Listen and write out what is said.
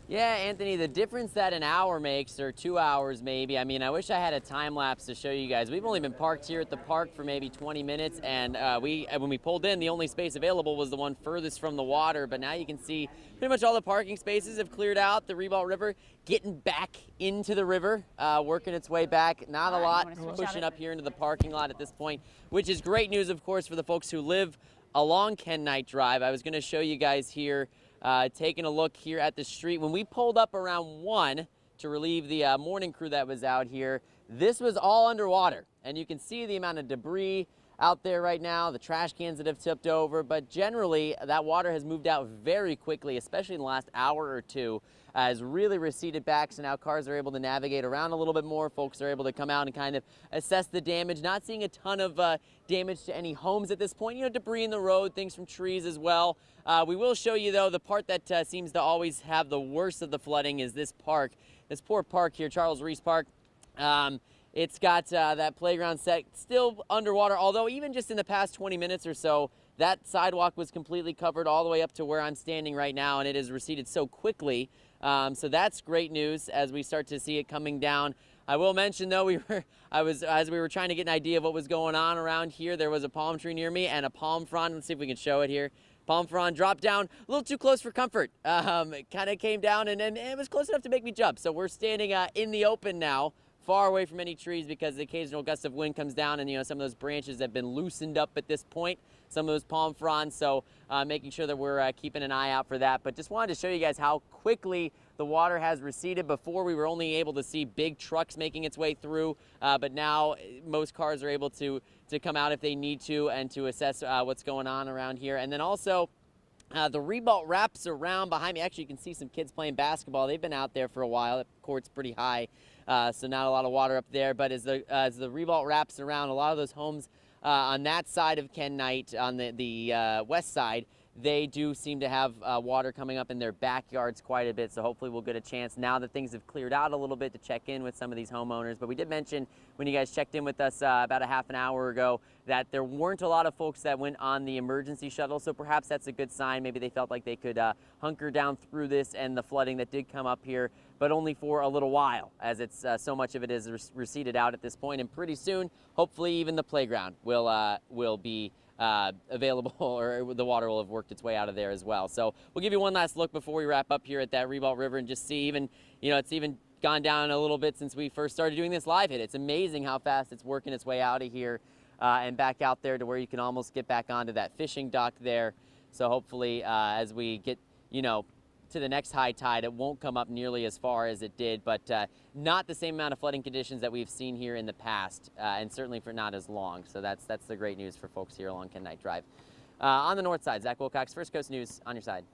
Yeah, Anthony, the difference that an hour makes, or 2 hours maybe, I mean, I wish I had a time lapse to show you guys. We've only been parked here at the park for maybe 20 minutes, and when we pulled in, the only space available was the one furthest from the water, but now you can see pretty much all the parking spaces have cleared out. The Ribault River getting back into the river, working its way back. Not a lot pushing up here into the parking lot at this point, which is great news, of course, for the folks who live along Ken Knight Drive. I was going to show you guys here, taking a look here at the street. When we pulled up around 1 to relieve the morning crew that was out here, this was all underwater. And you can see the amount of debris out there right now, the trash cans that have tipped over, but generally that water has moved out very quickly, especially in the last hour or two, has really receded back, so now cars are able to navigate around a little bit more. Folks are able to come out and kind of assess the damage. Not seeing a ton of damage to any homes at this point. You know, debris in the road, things from trees as well. We will show you, though, the part that seems to always have the worst of the flooding is this park. This poor park here, Charles Reese Park. It's got that playground set still underwater, although even just in the past 20 minutes or so, that sidewalk was completely covered all the way up to where I'm standing right now, and it has receded so quickly. So that's great news as we start to see it coming down. I will mention, though, as we were trying to get an idea of what was going on around here, there was a palm tree near me and a palm frond. Let's see if we can show it here. Palm frond dropped down a little too close for comfort. It kind of came down and it was close enough to make me jump. So we're standing in the open now, far away from any trees, because the occasional gust of wind comes down and, you know, some of those branches have been loosened up at this point, some of those palm fronds. So making sure that we're keeping an eye out for that. But just wanted to show you guys how quickly the water has receded. Before, we were only able to see big trucks making its way through, but now most cars are able to come out if they need to, and to assess what's going on around here. And then also, the Ribault wraps around behind me. Actually, you can see some kids playing basketball. They've been out there for a while. The court's pretty high, so not a lot of water up there. But as the Ribault wraps around, a lot of those homes on that side of Ken Knight, on the west side, they do seem to have water coming up in their backyards quite a bit. So hopefully we'll get a chance, now that things have cleared out a little bit, to check in with some of these homeowners. But we did mention, when you guys checked in with us about a half an hour ago, that there weren't a lot of folks that went on the emergency shuttle. So perhaps that's a good sign. Maybe they felt like they could hunker down through this and the flooding that did come up here, but only for a little while, as it's so much of it is receded out at this point. And pretty soon, hopefully even the playground will be available, or the water will have worked its way out of there as well. So we'll give you one last look before we wrap up here at that Ribault River, and just see, even, you know, it's even gone down a little bit since we first started doing this live hit. It's amazing how fast it's working its way out of here and back out there to where you can almost get back onto that fishing dock there. So hopefully as we get, you know, to the next high tide, it won't come up nearly as far as it did, but not the same amount of flooding conditions that we've seen here in the past, and certainly for not as long. So that's the great news for folks here along Ken Knight Drive. On the north side, Zach Wilcox, First Coast News, on your side.